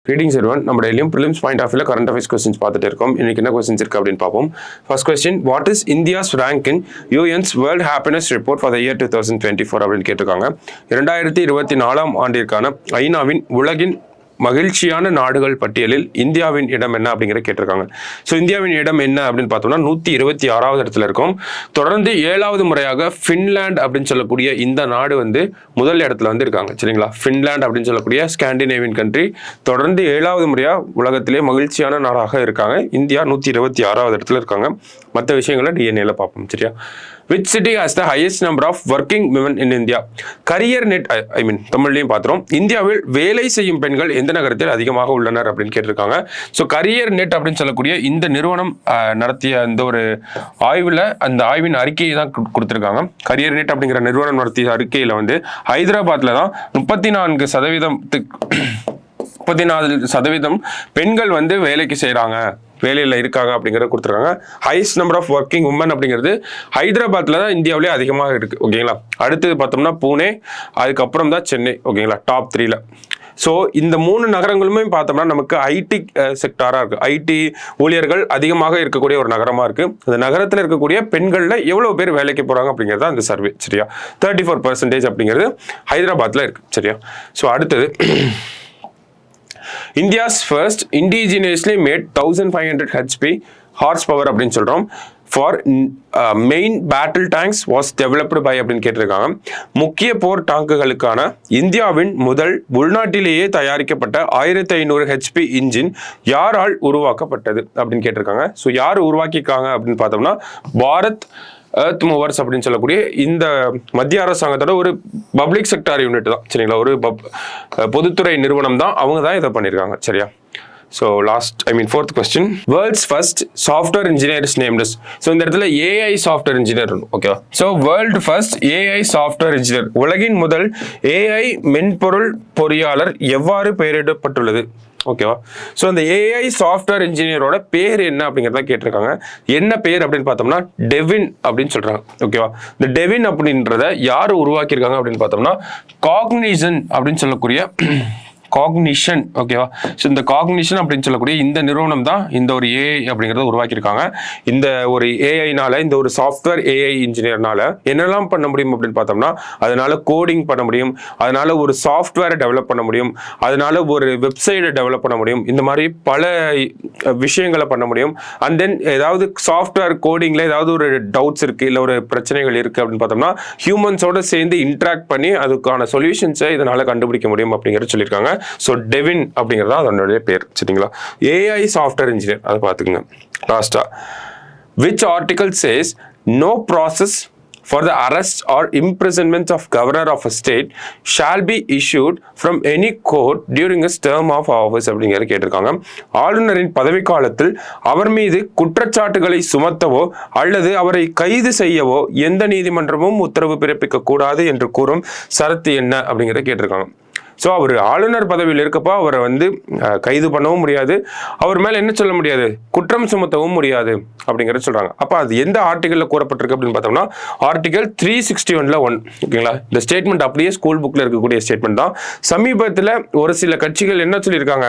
Greetings everyone. நம்ம டெய்லியும் prelims point of வியூல கரண்ட் அஃபேர்ஸ் क्वेश्चंस பார்த்துட்டு இருக்கோம். இன்னைக்கு என்ன क्वेश्चंस இருக்கு அப்படினு பாப்போம். First question, what is India's rank in UN's World Happiness Report for the year 2024 அப்படினு கேட்டிருக்காங்க. 2024ஆம் ஆண்டிற்கான ஐநாவின் உலகின் மகிழ்ச்சியான நாடுகள் பட்டியலில் இந்தியாவின் இடம் என்ன அப்படிங்கிற கேட்டிருக்காங்க. ஸோ இந்தியாவின் இடம் என்ன அப்படின்னு பார்த்தோம்னா 126வது இடத்துல இருக்கும். தொடர்ந்து 7வது முறையாக ஃபின்லாண்ட் அப்படின்னு சொல்லக்கூடிய இந்த நாடு முதல் இடத்துல இருக்காங்க. சரிங்களா? ஃபின்லாண்ட் அப்படின்னு சொல்லக்கூடிய ஸ்காண்டினேவியன் கண்ட்ரி தொடர்ந்து 7வது முறையா உலகத்திலே மகிழ்ச்சியான நாடாக இருக்காங்க. இந்தியா 126வது இடத்துல இருக்காங்க. மற்ற விஷயங்களை டிஎன்ஏல பார்ப்போம். சரியா? Which city has the highest number of working women in India? Career net தமிழ்லையும் பார்த்துரும். இந்தியாவில் வேலை செய்யும் பெண்கள் எந்த நகரத்தில் அதிகமாக உள்ளனர் அப்படின்னு கேட்டிருக்காங்க. ஸோ கரியர் நெட் அப்படின்னு சொல்லக்கூடிய இந்த நிறுவனம் நடத்திய இந்த ஒரு ஆய்வில் அந்த ஆய்வின் அறிக்கையை தான் கொடுத்துருக்காங்க. கரியர் நெட் அப்படிங்கிற நிறுவனம் நடத்திய அறிக்கையில் ஹைதராபாத்தில் தான் 34% பெண்கள் வேலைக்கு செய்கிறாங்க, வேலையில் இருக்காங்க அப்படிங்கிறத கொடுத்துருக்காங்க. Highest number of working women அப்படிங்கிறது ஹைதராபாத்தில் தான் இந்தியாவிலே அதிகமாக இருக்குது. ஓகேங்களா? அடுத்தது பார்த்தோம்னா பூனே, அதுக்கப்புறம் தான் சென்னை. ஓகேங்களா? டாப் 3ல. ஸோ இந்த 3 நகரங்களுமே பார்த்தோம்னா நமக்கு ஐடி செக்டாராக இருக்குது. ஐடி ஊழியர்கள் அதிகமாக இருக்கக்கூடிய ஒரு நகரமாக இருக்குது. அந்த நகரத்தில் இருக்கக்கூடிய பெண்களில் எவ்வளோ பேர் வேலைக்கு போகிறாங்க அப்படிங்கிறது அந்த சர்வே. சரியா? 34% அப்படிங்கிறது ஹைதராபாத்தில் இருக்குது. சரியா? ஸோ அடுத்தது India's first indigenously made 1500 HP horsepower அப்படின்னு சொல்றோம் for main battle tanks was developed by அப்படின்னு கேட்டிருக்காங்க. முக்கிய போர் டாங்குகளுக்கான இந்தியாவின் முதல் உள்நாட்டிலேயே தயாரிக்கப்பட்ட 1500 HP இன்ஜின் யாரால் உருவாக்கப்பட்டது அப்படின்னு கேட்டிருக்காங்க. ஸோ யார் உருவாக்கியிருக்காங்க அப்படின்னு பார்த்தோம்னா பாரத் எர்த் மூவர்ஸ் அப்படின்னு சொல்லக்கூடிய இந்த மத்திய அரசாங்கத்தோட ஒரு பப்ளிக் செக்டார் யூனிட் தான். சரிங்களா? ஒரு பொதுத்துறை நிறுவனம் தான். அவங்க தான் இதை பண்ணியிருக்காங்க. சரியா? So fourth question, world's first software engineer is named. So இந்த இடத்துல ஏஐ சாஃப்ட்வேர் இன்ஜினியர். ஓகேவா? So world first AI software engineer, உலகின் முதல் ஏஐ மென்பொருள் பொறியாளர் எவ்வாறு பெயரிடப்பட்டுள்ளது? ஓகேவா? ஸோ அந்த ஏஐ சாஃப்ட்வேர் இன்ஜினியரோட பேர் என்ன அப்படிங்கிறத கேட்டிருக்காங்க. என்ன பேர் அப்படின்னு பார்த்தோம்னா டெவின் அப்படின்னு சொல்றாங்க. ஓகேவா? இந்த டெவின் அப்படின்றத யார் உருவாக்கியிருக்காங்க அப்படின்னு பார்த்தோம்னா காக்னிஷன் அப்படின்னு சொல்லக்கூடிய காக்னிஷன். ஓகேவா? ஸோ இந்த காக்னிஷன் அப்படின்னு சொல்லக்கூடிய இந்த நிறுவனம் தான் இந்த ஒரு ஏஐ அப்படிங்கிறத உருவாக்கியிருக்காங்க. இந்த ஒரு ஏஐனால, இந்த ஒரு சாஃப்ட்வேர் ஏஐ இன்ஜினியர்னால என்னெல்லாம் பண்ண முடியும் அப்படின்னு பார்த்தோம்னா அதனால கோடிங் பண்ண முடியும், அதனால ஒரு சாஃப்ட்வேரை டெவலப் பண்ண முடியும், அதனால ஒரு வெப்சைட்டை டெவலப் பண்ண முடியும். இந்த மாதிரி பல விஷயங்களை பண்ண முடியும். அண்ட் தென் ஏதாவது சாஃப்ட்வேர் கோடிங்ல ஏதாவது ஒரு டவுட்ஸ் இருக்கு, இல்லை ஒரு பிரச்சனைகள் இருக்கு அப்படின்னு பார்த்தோம்னா ஹியூமன்ஸோட சேர்ந்து இன்ட்ராக்ட் பண்ணி அதுக்கான சொல்யூஷன்ஸை இதனால கண்டுபிடிக்க முடியும் அப்படிங்கிறத சொல்லியிருக்காங்க. ஸோ டெவின் அப்படிங்கிறதா அதனுடைய பேர். சரிங்களா? AI software engineer. அதை பார்த்துக்குங்க. லாஸ்டா, which article says no process for the arrest or imprisonment of governor of a state shall be issued from any court during his term of office அப்படிங்கிற கேட்டிருக்காங்க. ஆளுநரின் பதவி காலத்தில் அவர் மீது குற்றச்சாட்டுகளை சுமத்தவோ அல்லது அவரை கைது செய்யவோ எந்த நீதிமன்றமும் உத்தரவு பிறப்பிக்க கூடாது என்று கூறும் சரத்து என்ன அப்படிங்கிறத கேட்டிருக்காங்க. ஸோ அவர் ஆளுநர் பதவியில் இருக்கப்போ அவரை கைது பண்ணவும் முடியாது, அவர் மேலே என்ன சொல்ல முடியாது, குற்றம் சுமத்தவும் முடியாது அப்படிங்கிறத சொல்கிறாங்க. அப்போ அது எந்த ஆர்டிகலில் கூறப்பட்டிருக்கு அப்படின்னு பார்த்தோம்னா ஆர்டிகல் 361ல் 1. ஓகேங்களா? இந்த ஸ்டேட்மெண்ட் அப்படியே ஸ்கூல் புக்கில் இருக்கக்கூடிய ஸ்டேட்மெண்ட் தான். சமீபத்தில் ஒரு சில கட்சிகள் என்ன சொல்லியிருக்காங்க,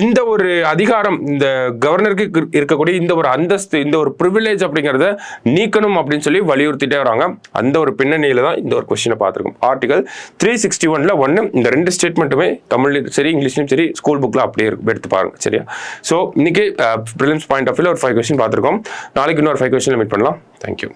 இந்த ஒரு அதிகாரம் இந்த கவர்னருக்கு இருக்கக்கூடிய இந்த ஒரு அந்தஸ்து, இந்த ஒரு ப்ரிவிலேஜ் அப்படிங்கிறத நீக்கணும் அப்படின்னு சொல்லி வலியுறுத்திட்டே வராங்க. அந்த ஒரு பின்னணியில் தான் இந்த ஒரு கொஸ்டினை பார்த்துருக்கோம். ஆர்டிகல் 361ல் 1. இந்த 2 ஸ்டேட்மெண்ட்டுமே தமிழ்லையும் சரி இங்கிலீஷ்லையும் சரி ஸ்கூல் புக்கில் அப்படியே எடுத்து பாருங்க. சரியா? ஸோ இன்னைக்கு ப்ரிலிம்ஸ் பாயிண்ட் ஆஃப் வியூல ஒரு 5 கொஸ்டின் பார்த்துருக்கோம். நாளைக்கு இன்னொரு 5 கொஸ்டின்ல மீட் பண்ணலாம். தேங்க்யூ.